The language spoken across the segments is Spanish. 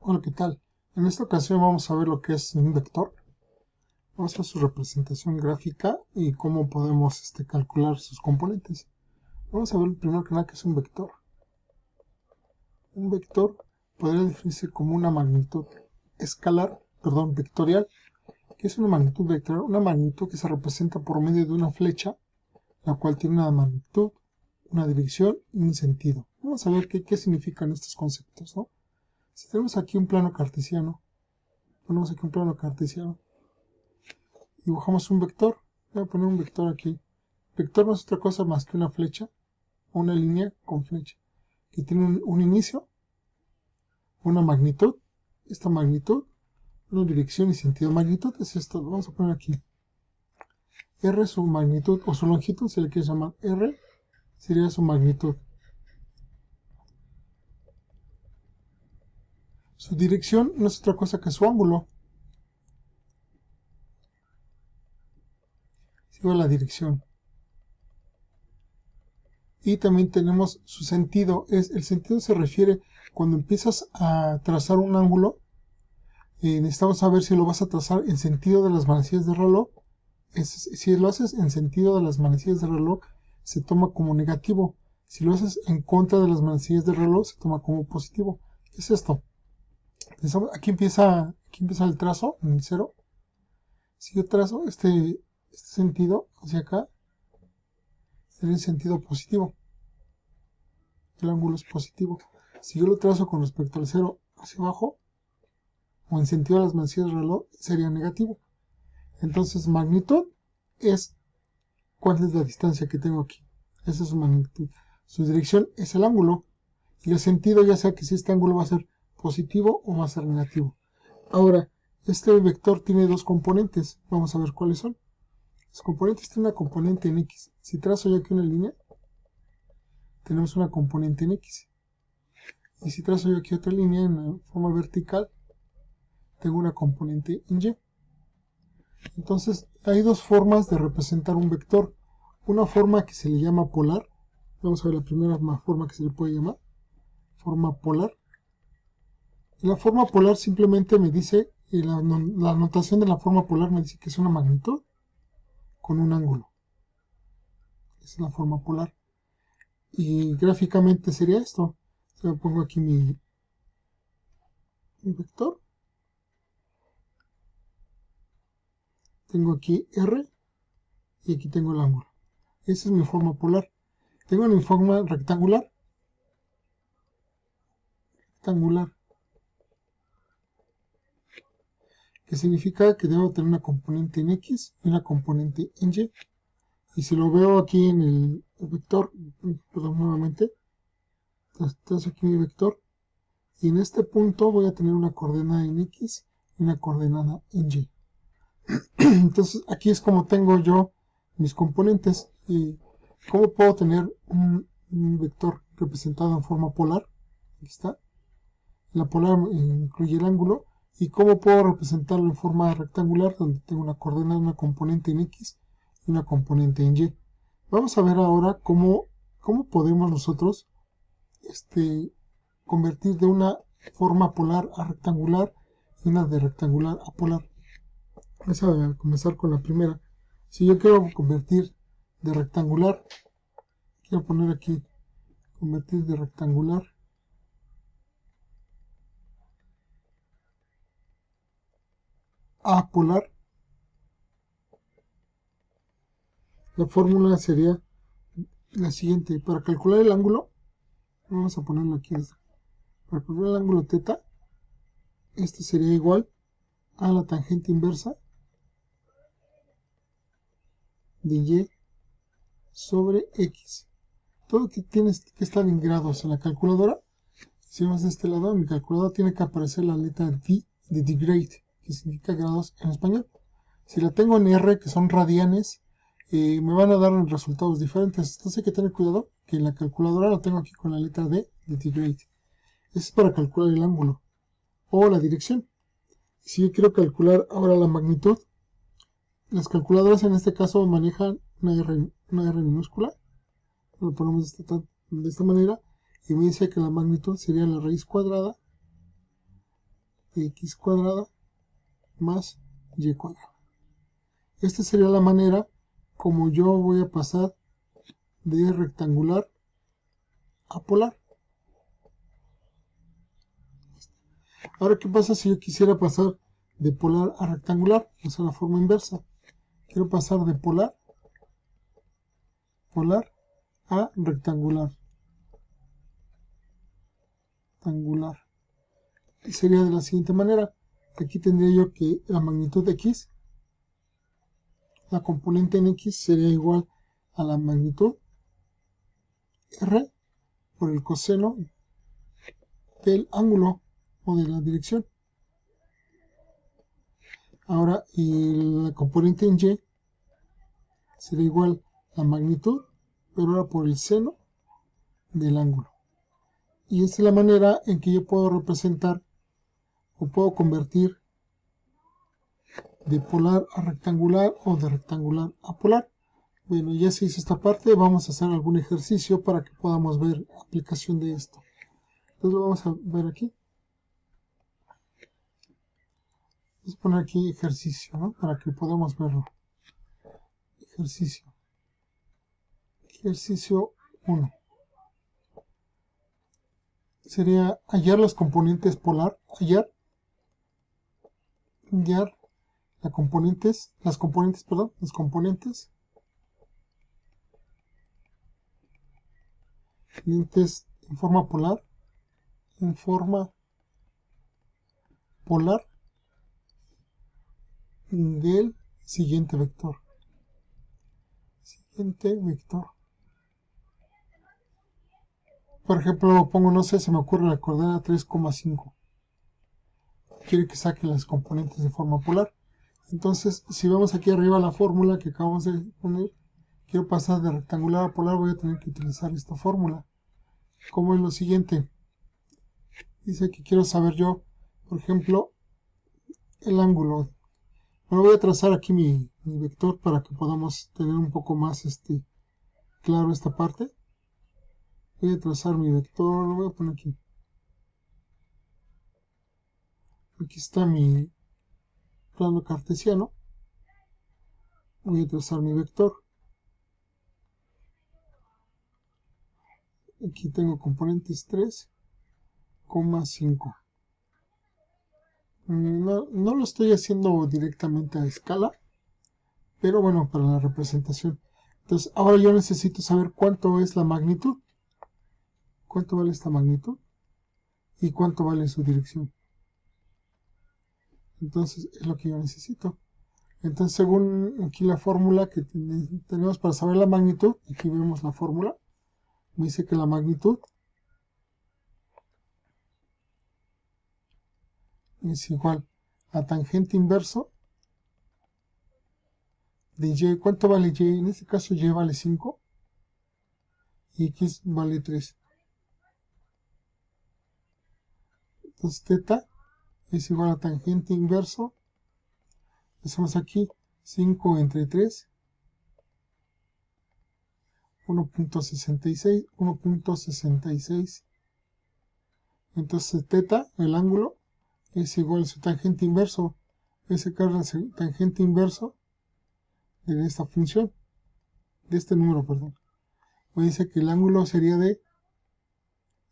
Hola, ¿qué tal? En esta ocasión vamos a ver lo que es un vector. Vamos a ver su representación gráfica y cómo podemos calcular sus componentes. Vamos a ver primero que nada qué es un vector. Un vector podría definirse como una magnitud vectorial. ¿Qué es una magnitud vectorial? Una magnitud que se representa por medio de una flecha, la cual tiene una magnitud, una dirección y un sentido. Vamos a ver qué significan estos conceptos, ¿no? Si tenemos aquí un plano cartesiano, dibujamos un vector. Voy a poner un vector aquí. Vector no es otra cosa más que una flecha, o una línea con flecha, que tiene un inicio, una magnitud, esta magnitud, una dirección y sentido. Magnitud es esto, lo vamos a poner aquí. R es su magnitud o su longitud, si le quieres llamar R, sería su magnitud. Su dirección no es otra cosa que su ángulo. Sigo la dirección. Y también tenemos su sentido. El sentido se refiere cuando empiezas a trazar un ángulo. Necesitamos saber si lo vas a trazar en sentido de las manecillas de reloj. Si lo haces en sentido de las manecillas de reloj, se toma como negativo. Si lo haces en contra de las manecillas de reloj, se toma como positivo. ¿Qué es esto? Aquí empieza el trazo en el 0. Si yo trazo este sentido hacia acá, sería el sentido positivo. El ángulo es positivo. Si yo lo trazo con respecto al 0 hacia abajo, o en sentido de las manecillas del reloj, sería negativo. Entonces, magnitud es cuál es la distancia que tengo aquí. Esa es su magnitud. Su dirección es el ángulo. Y el sentido, ya sea que si este ángulo va a ser positivo o va a ser negativo. Ahora, este vector tiene dos componentes. Vamos a ver cuáles son. Los componentes tienen una componente en X. Si trazo yo aquí una línea, tenemos una componente en X. Y si trazo yo aquí otra línea en forma vertical, tengo una componente en Y. Entonces, hay dos formas de representar un vector. Una forma que se le llama polar. Vamos a ver la primera forma que se le puede llamar. Forma polar. Y la forma polar simplemente me dice, la notación de la forma polar me dice que es una magnitud con un ángulo. Esa es la forma polar. Y gráficamente sería esto. Yo pongo aquí mi vector. Tengo aquí R y aquí tengo el ángulo. Esa es mi forma polar. Tengo mi forma rectangular. Que significa que debo tener una componente en X y una componente en Y. Y si lo veo aquí en el vector, perdón, nuevamente, entonces aquí mi vector, y en este punto voy a tener una coordenada en X y una coordenada en Y. Entonces aquí es como tengo yo mis componentes. Y cómo puedo tener un vector representado en forma polar. Aquí está. La polar incluye el ángulo. Y cómo puedo representarlo en forma rectangular, donde tengo una coordenada, una componente en X y una componente en Y. Vamos a ver ahora cómo podemos nosotros convertir de una forma polar a rectangular y una de rectangular a polar. Vamos a comenzar con la primera. Si yo quiero convertir de rectangular, quiero poner aquí convertir de rectangular a polar, la fórmula sería la siguiente. Para calcular el ángulo, vamos a ponerlo aquí. Para calcular el ángulo θ, este sería igual a la tangente inversa de Y sobre X. Todo que tiene que estar en grados en la calculadora. Si vamos de este lado, en mi calculadora tiene que aparecer la letra D de degrade, que significa grados en español. Si la tengo en R, que son radianes, me van a dar resultados diferentes. Entonces hay que tener cuidado que en la calculadora la tengo aquí con la letra D de degrade. Eso es para calcular el ángulo o la dirección. Si yo quiero calcular ahora la magnitud, las calculadoras en este caso manejan una R minúscula. Lo ponemos de esta manera y me dice que la magnitud sería la raíz cuadrada x cuadrada más y cuadrada. Esta sería la manera como yo voy a pasar de rectangular a polar. Ahora, ¿qué pasa si yo quisiera pasar de polar a rectangular? O sea, la forma inversa. Quiero pasar de polar a rectangular. Y sería de la siguiente manera. Aquí tendría yo que la magnitud de x, la componente en x sería igual a la magnitud r por el coseno del ángulo o de la dirección. Ahora, y la componente en y será igual a la magnitud, pero ahora por el seno del ángulo. Y esta es la manera en que yo puedo representar o puedo convertir de polar a rectangular o de rectangular a polar. Bueno, ya se hizo esta parte, vamos a hacer algún ejercicio para que podamos ver la aplicación de esto. Entonces lo vamos a ver aquí. Vamos a poner aquí ejercicio, ¿no? Para que podamos verlo. Ejercicio 1. Sería hallar los componentes polar, hallar las componentes en forma polar del siguiente vector. Por ejemplo, pongo, no sé, se me ocurre la coordenada 3,5. Quiere que saque las componentes de forma polar. Entonces, si vemos aquí arriba la fórmula que acabamos de poner, quiero pasar de rectangular a polar, voy a tener que utilizar esta fórmula. Como es lo siguiente. Dice que quiero saber yo, por ejemplo, el ángulo. Bueno, voy a trazar aquí mi vector para que podamos tener un poco más claro esta parte. Voy a trazar mi vector, lo voy a poner aquí. Aquí está mi plano cartesiano. Voy a trazar mi vector. Aquí tengo componentes 3,5. No lo estoy haciendo directamente a escala, pero bueno, para la representación. Entonces, ahora yo necesito saber cuánto es la magnitud. ¿Cuánto vale esta magnitud? ¿Y cuánto vale su dirección? Entonces, es lo que yo necesito. Entonces, según aquí la fórmula que tenemos para saber la magnitud, aquí vemos la fórmula, me dice que la magnitud es igual a tangente inverso de y. ¿Cuánto vale y? En este caso y vale 5 y x vale 3. Entonces θ es igual a tangente inverso. Hacemos aquí 5 entre 3, 1.66. Entonces θ, el ángulo, es igual a su tangente inverso. Ese es el tangente inverso de esta función, de este número, perdón. Me dice que el ángulo sería de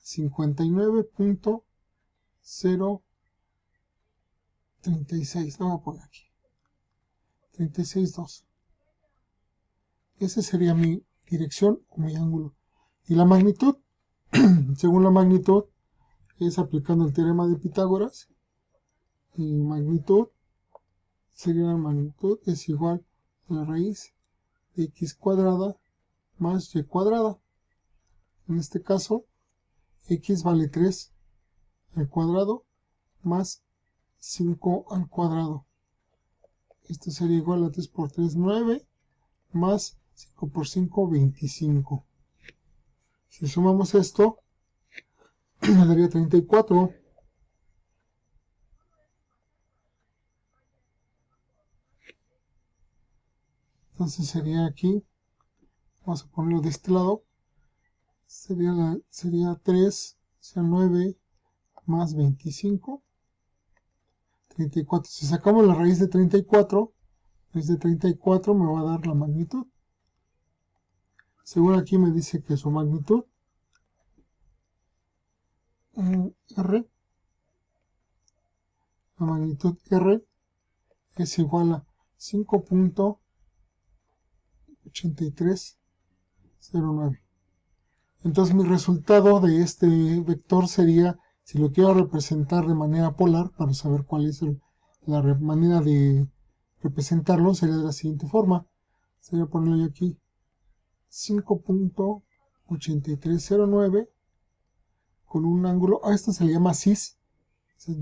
59.036. Lo voy a poner aquí. 36,2. Ese sería mi dirección o mi ángulo. Y la magnitud, según la magnitud, es aplicando el teorema de Pitágoras. Y magnitud sería la magnitud es igual a la raíz de x cuadrada más y cuadrada. En este caso, x vale 3 al cuadrado más 5 al cuadrado. Esto sería igual a 3 por 3, 9, más 5 por 5, 25. Si sumamos esto, me daría 34. Entonces sería aquí, vamos a ponerlo de este lado, sería 3, o sea 9 más 25, 34. Si sacamos la raíz de 34 me va a dar la magnitud. Según aquí me dice que su magnitud R, la magnitud R es igual a 5.8309. Entonces mi resultado de este vector sería, si lo quiero representar de manera polar, para saber cuál es la manera de representarlo, sería de la siguiente forma. Sería ponerlo yo aquí 5.8309 con un ángulo, a esto se le llama cis de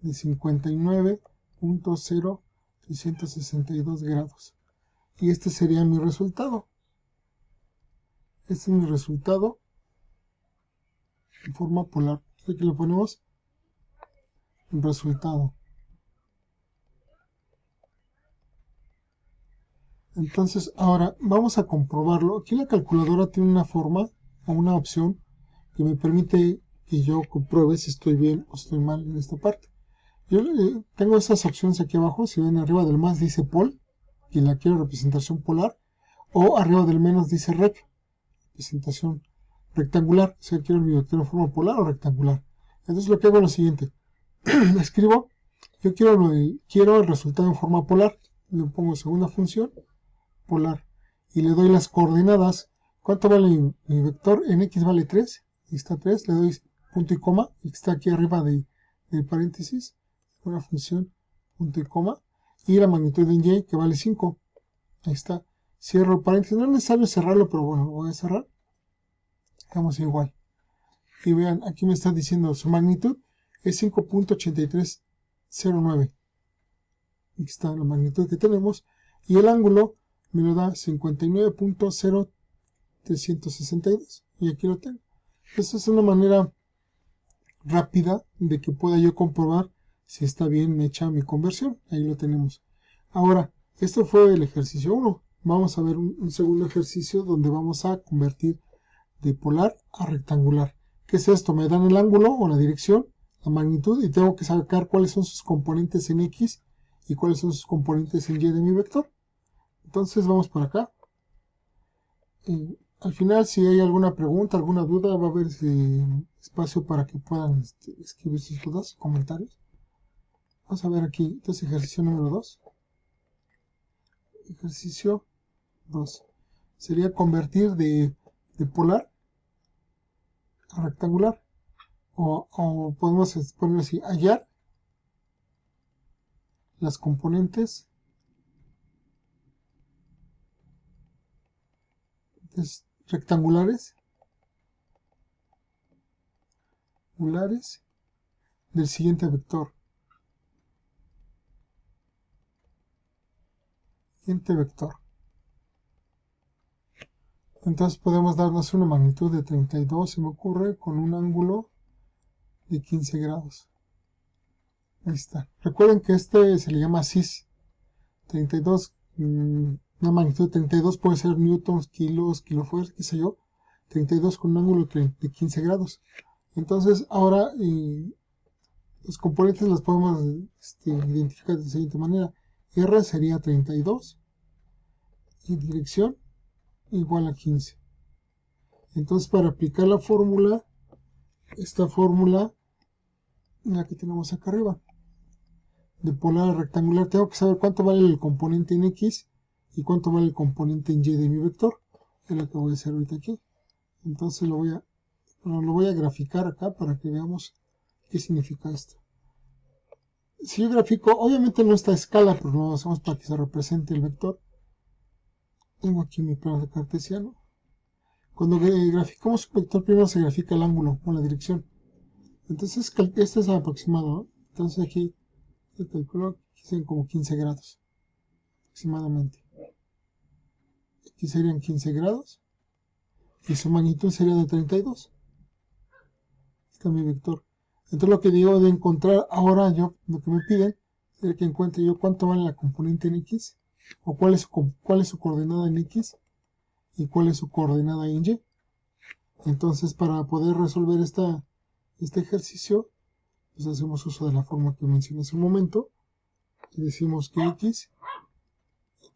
59.0362 grados. Y este sería mi resultado. Este es mi resultado en forma polar. Aquí le ponemos el resultado. Entonces ahora vamos a comprobarlo. Aquí la calculadora tiene una forma o una opción que me permite que yo compruebe si estoy bien o estoy mal en esta parte. Yo tengo esas opciones aquí abajo. Si ven, arriba del más dice pol, y la quiero representación polar, o arriba del menos dice rec, representación rectangular. O sea, quiero mi vector en forma polar o rectangular. Entonces lo que hago es lo siguiente. Escribo, yo quiero el resultado en forma polar. Le pongo segunda función, polar, y le doy las coordenadas. ¿Cuánto vale mi vector? En x vale 3, y está 3, le doy punto y coma, y está aquí arriba del paréntesis, una función, punto y coma, y la magnitud en y, que vale 5. Ahí está. Cierro el paréntesis, no es necesario cerrarlo, pero bueno, lo voy a cerrar. Dejamos igual. Y vean, aquí me está diciendo su magnitud es 5.8309. Aquí está la magnitud que tenemos. Y el ángulo me lo da 59.0362. Y aquí lo tengo. Esa es una manera rápida de que pueda yo comprobar si está bien hecha mi conversión. Ahí lo tenemos. Ahora, esto fue el ejercicio 1. Vamos a ver un segundo ejercicio donde vamos a convertir de polar a rectangular. ¿Qué es esto? Me dan el ángulo o la dirección, la magnitud, y tengo que sacar cuáles son sus componentes en X y cuáles son sus componentes en Y de mi vector. Entonces vamos por acá. Al final, si hay alguna pregunta, alguna duda, va a haber espacio para que puedan escribir sus dudas, comentarios. Vamos a ver aquí, entonces ejercicio número 2. Ejercicio 2. Sería convertir de polar a rectangular. O podemos ponerlo así, hallar las componentes rectangulares del siguiente vector. Entonces podemos darnos una magnitud de 32, se me ocurre, con un ángulo de 15 grados. Ahí está. Recuerden que este se le llama cis. 32, una magnitud de 32 puede ser newtons, kilos, kilofuerza, qué sé yo. 32 con un ángulo de 15 grados. Entonces ahora los componentes los podemos identificar de la siguiente manera. R sería 32 y dirección igual a 15. Entonces para aplicar la fórmula, esta fórmula, la que tenemos acá arriba, de polar a rectangular, tengo que saber cuánto vale el componente en X y cuánto vale el componente en Y de mi vector. Es lo que voy a hacer ahorita aquí. Entonces lo voy a graficar acá para que veamos qué significa esto. Si yo grafico, obviamente no está a escala, pero lo hacemos para que se represente el vector. Tengo aquí mi plano de cartesiano. Cuando graficamos un vector, primero se grafica el ángulo o la dirección. Entonces, este es aproximado, ¿no? Entonces aquí se calculó que sean como 15 grados, aproximadamente. Aquí serían 15 grados. Y su magnitud sería de 32. Este es mi vector. Entonces lo que digo de encontrar ahora yo, lo que me piden, es que encuentre yo cuánto vale la componente en X, o cuál es su coordenada en X, y cuál es su coordenada en Y. Entonces para poder resolver este ejercicio, Entonces hacemos uso de la forma que mencioné hace un momento y decimos que x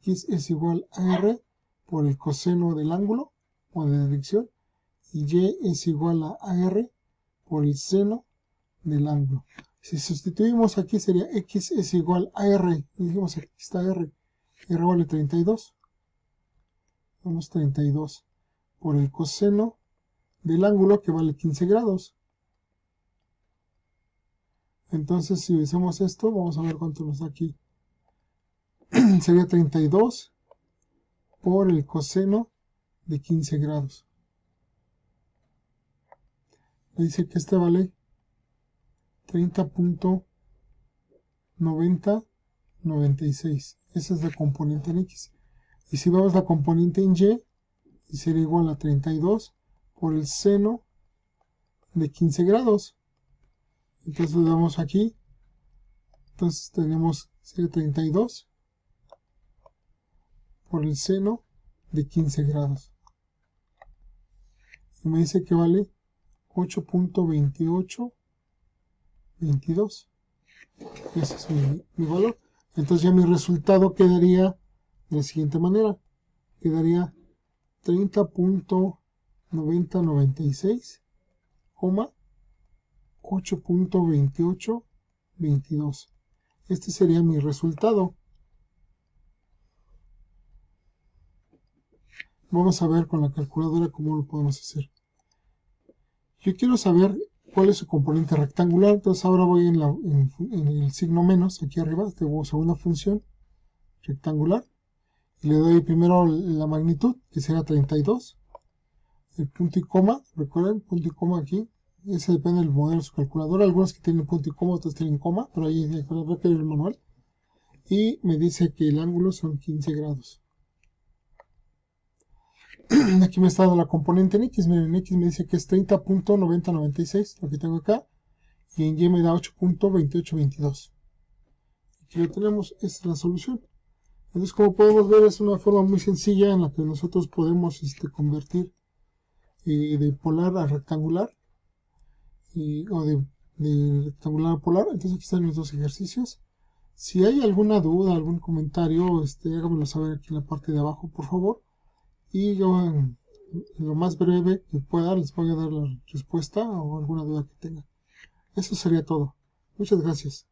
es igual a r por el coseno del ángulo o de la dirección y y es igual a r por el seno del ángulo. Si sustituimos aquí sería x es igual a r, y dijimos aquí está r vale 32, vamos 32 por el coseno del ángulo que vale 15 grados. Entonces si hacemos esto, vamos a ver cuánto nos da aquí. Sería 32 por el coseno de 15 grados. Me dice que este vale 30.9096. Esa es la componente en x. Y si vemos la componente en y sería igual a 32 por el seno de 15 grados. Entonces le damos aquí. Entonces tenemos 32 por el seno de 15 grados. Y me dice que vale 8.2822. Ese es mi valor. Entonces ya mi resultado quedaría de la siguiente manera. Quedaría 30.9096, 8.2822. Este sería mi resultado. Vamos a ver con la calculadora cómo lo podemos hacer. Yo quiero saber cuál es su componente rectangular, entonces ahora voy en el signo menos, aquí arriba, tengo segunda función rectangular, y le doy primero la magnitud, que será 32, el punto y coma, recuerden, punto y coma aquí, ese depende del modelo de su calculadora, algunos que tienen punto y coma, otros tienen coma, pero ahí habrá que ver el manual, y me dice que el ángulo son 15 grados. Aquí me está dando la componente en x, miren, en x me dice que es 30.9096, lo que tengo acá, y en y me da 8.2822. Aquí lo tenemos, esta es la solución. Entonces, como podemos ver, es una forma muy sencilla en la que nosotros podemos convertir de polar a rectangular, o de rectangular a polar. Entonces aquí están los dos ejercicios. Si hay alguna duda, algún comentario, háganmelo saber aquí en la parte de abajo, por favor. Y yo, en lo más breve que pueda, les voy a dar la respuesta o alguna duda que tengan. Eso sería todo. Muchas gracias.